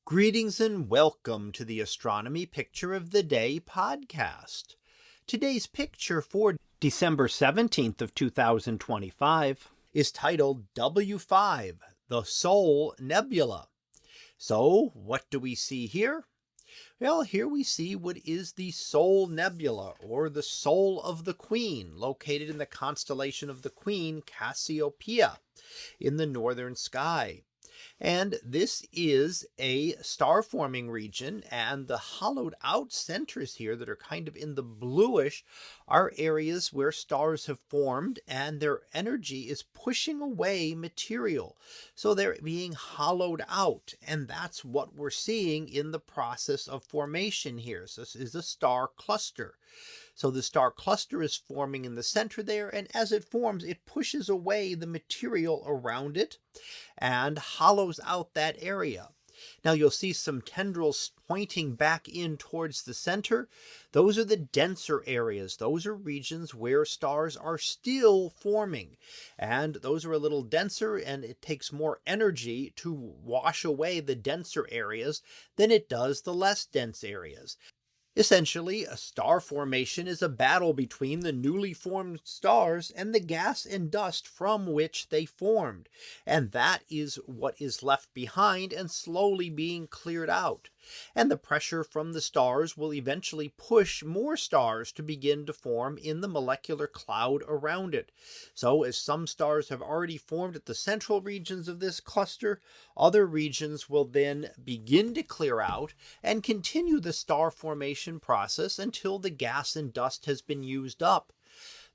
Greetings and welcome to the Astronomy Picture of the Day podcast. Today's picture for December 17th of 2025 is titled W5, the Soul Nebula. So what do we see here? Well, here we see what is the Soul Nebula, or the Soul of the Queen, located in the constellation of the Queen, Cassiopeia, in the northern sky. And this is a star-forming region, and the hollowed out centers here that are kind of in the bluish are areas where stars have formed and their energy is pushing away material. So they're being hollowed out, and that's what we're seeing in the process of formation here. So this is a star cluster. So the star cluster is forming in the center there, and as it forms, it pushes away the material around it and hollows out that area. Now you'll see some tendrils pointing back in towards the center. Those are the denser areas. Those are regions where stars are still forming. And those are a little denser, and it takes more energy to wash away the denser areas than it does the less dense areas. Essentially, a star formation is a battle between the newly formed stars and the gas and dust from which they formed. And that is what is left behind and slowly being cleared out. And the pressure from the stars will eventually push more stars to begin to form in the molecular cloud around it. So as some stars have already formed at the central regions of this cluster, other regions will then begin to clear out and continue the star formation process until the gas and dust has been used up.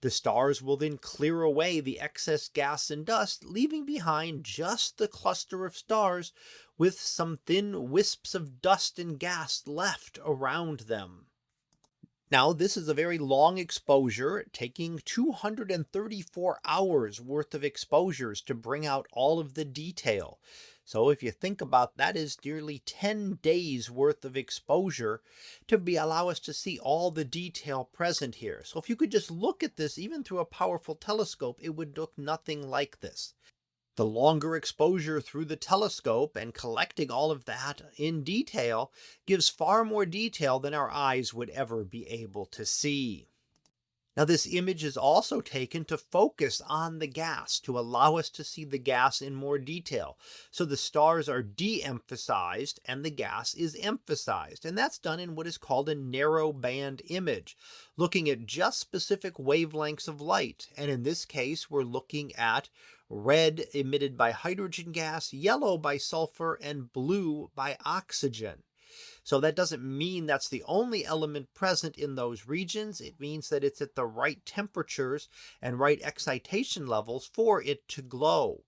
The stars will then clear away the excess gas and dust, leaving behind just the cluster of stars with some thin wisps of dust and gas left around them. Now, this is a very long exposure, taking 234 hours worth of exposures to bring out all of the detail. So if you think about that, is nearly 10 days worth of exposure to allow us to see all the detail present here. So if you could just look at this, even through a powerful telescope, it would look nothing like this. The longer exposure through the telescope and collecting all of that in detail gives far more detail than our eyes would ever be able to see. Now, this image is also taken to focus on the gas, to allow us to see the gas in more detail. So the stars are de-emphasized and the gas is emphasized. And that's done in what is called a narrow band image, looking at just specific wavelengths of light. And in this case, we're looking at red emitted by hydrogen gas, yellow by sulfur, and blue by oxygen. So that doesn't mean that's the only element present in those regions. It means that it's at the right temperatures and right excitation levels for it to glow.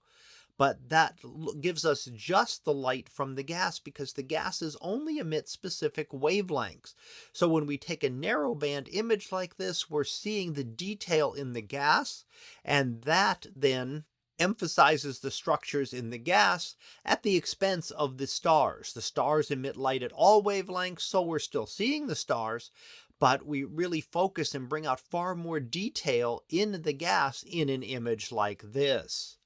But that gives us just the light from the gas, because the gases only emit specific wavelengths. So when we take a narrow band image like this, we're seeing the detail in the gas, and that then emphasizes the structures in the gas at the expense of the stars. The stars emit light at all wavelengths, so we're still seeing the stars, but we really focus and bring out far more detail in the gas in an image like this.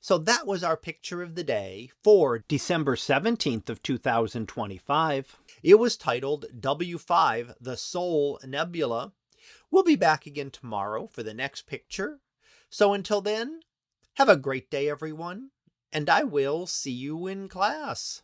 So that was our picture of the day for December 17th of 2025. It was titled W5, the Soul Nebula. We'll be back again tomorrow for the next picture. So until then, have a great day, everyone, and I will see you in class.